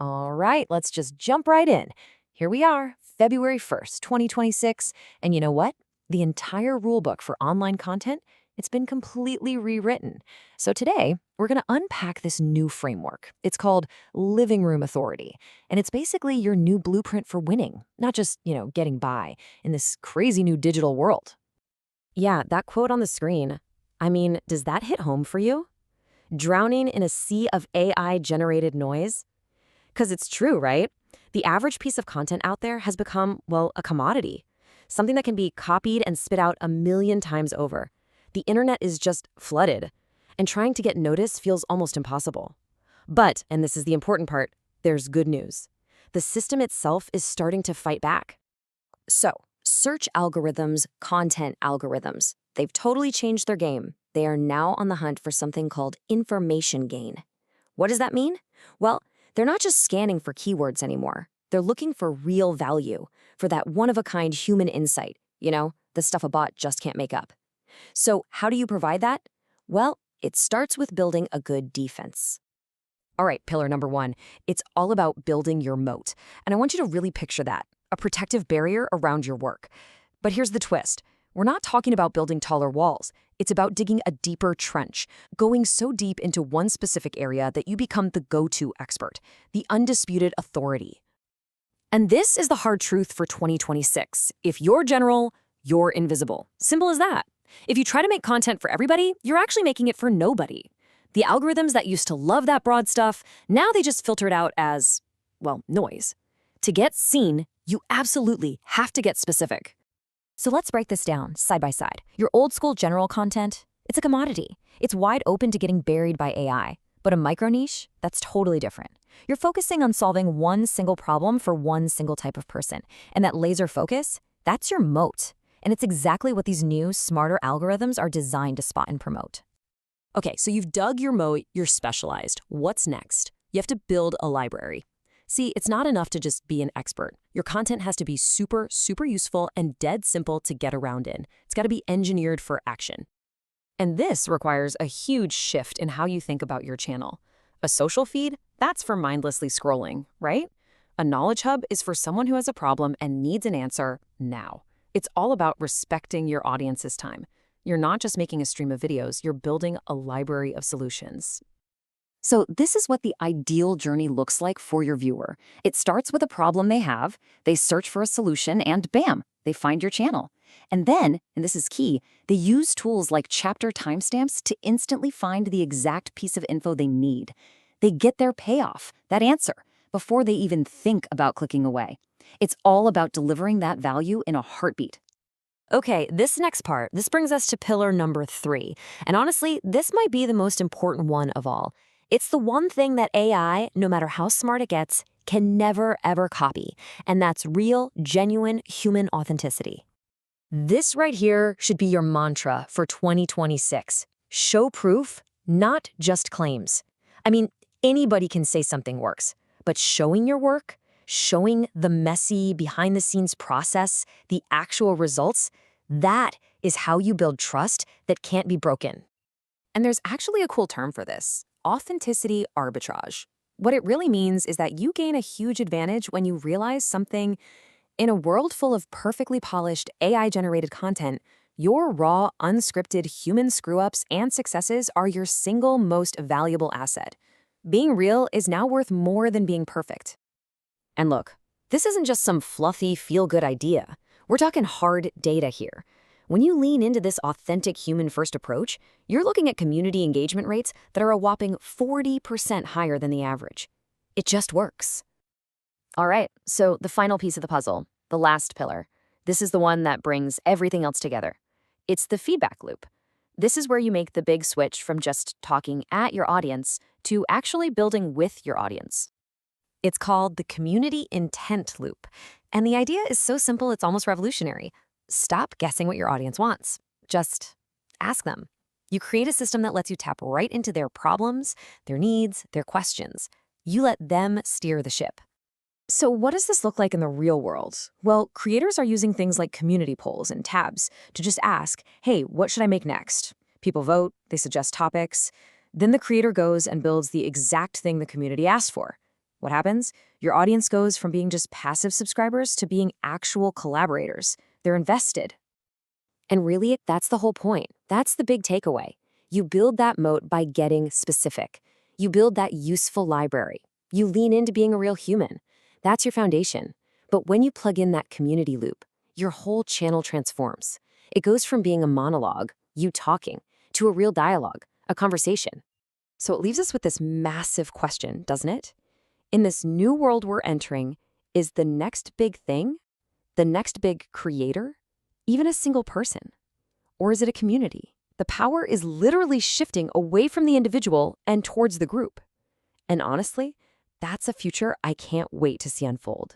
All right, let's just jump right in. Here we are, February 1st, 2026. And you know what? The entire rulebook for online content, it's been completely rewritten. So today, we're going to unpack this new framework. It's called Living Room Authority. And it's basically your new blueprint for winning, not just, getting by in this crazy new digital world. Yeah, that quote on the screen. I mean, does that hit home for you? Drowning in a sea of AI-generated noise? Because it's true, right? The average piece of content out there has become, well, a commodity, something that can be copied and spit out a million times over. The internet is just flooded, and trying to get noticed feels almost impossible. But, and this is the important part, there's good news. The system itself is starting to fight back. So, search algorithms, content algorithms, they've totally changed their game. They are now on the hunt for something called information gain. What does that mean? Well, they're not just scanning for keywords anymore. They're looking for real value, for that one-of-a-kind human insight, the stuff a bot just can't make up. So how do you provide that? Well, it starts with building a good defense. All right, pillar number one, it's all about building your moat. And I want you to really picture that, a protective barrier around your work. But here's the twist. We're not talking about building taller walls. It's about digging a deeper trench, going so deep into one specific area that you become the go-to expert, the undisputed authority. And this is the hard truth for 2026. If you're general, you're invisible. Simple as that. If you try to make content for everybody, you're actually making it for nobody. The algorithms that used to love that broad stuff, now they just filter it out as, well, noise. To get seen, you absolutely have to get specific. So let's break this down side by side. Your old school general content, it's a commodity. It's wide open to getting buried by AI. But a micro niche, that's totally different. You're focusing on solving one single problem for one single type of person. And that laser focus, that's your moat. And it's exactly what these new, smarter algorithms are designed to spot and promote. Okay, so you've dug your moat, you're specialized. What's next? You have to build a library. See, it's not enough to just be an expert. Your content has to be super, super useful and dead simple to get around in. It's got to be engineered for action. And this requires a huge shift in how you think about your channel. A social feed, that's for mindlessly scrolling, right? A knowledge hub is for someone who has a problem and needs an answer now. It's all about respecting your audience's time. You're not just making a stream of videos, you're building a library of solutions. So this is what the ideal journey looks like for your viewer. It starts with a problem they have, they search for a solution, and bam, they find your channel. And then, and this is key, they use tools like chapter timestamps to instantly find the exact piece of info they need. They get their payoff, that answer, before they even think about clicking away. It's all about delivering that value in a heartbeat. Okay, this next part, this brings us to pillar number 3. And honestly, this might be the most important one of all. It's the one thing that AI, no matter how smart it gets, can never, ever copy. And that's real, genuine human authenticity. This right here should be your mantra for 2026. Show proof, not just claims. I mean, anybody can say something works, but showing your work, showing the messy, behind-the-scenes process, the actual results, that is how you build trust that can't be broken. And there's actually a cool term for this. Authenticity arbitrage. What it really means is that you gain a huge advantage when you realize something in a world full of perfectly polished AI-generated content. Your raw, unscripted human screw-ups and successes are your single most valuable asset. Being real is now worth more than being perfect. And look, this isn't just some fluffy, feel-good idea. We're talking hard data here. When you lean into this authentic human-first approach, you're looking at community engagement rates that are a whopping 40% higher than the average. It just works. All right, so the final piece of the puzzle, the last pillar. This is the one that brings everything else together. It's the feedback loop. This is where you make the big switch from just talking at your audience to actually building with your audience. It's called the community intent loop. And the idea is so simple, it's almost revolutionary. Stop guessing what your audience wants. Just ask them. You create a system that lets you tap right into their problems, their needs, their questions. You let them steer the ship. So what does this look like in the real world? Well, creators are using things like community polls and tabs to just ask, hey, what should I make next? People vote, they suggest topics. Then the creator goes and builds the exact thing the community asked for. What happens? Your audience goes from being just passive subscribers to being actual collaborators. They're invested. And really, that's the whole point. That's the big takeaway. You build that moat by getting specific. You build that useful library. You lean into being a real human. That's your foundation. But when you plug in that community loop, your whole channel transforms. It goes from being a monologue, you talking, to a real dialogue, a conversation. So it leaves us with this massive question, doesn't it? In this new world we're entering, is the next big thing, the next big creator, even a single person? Or is it a community? The power is literally shifting away from the individual and towards the group. And honestly, that's a future I can't wait to see unfold.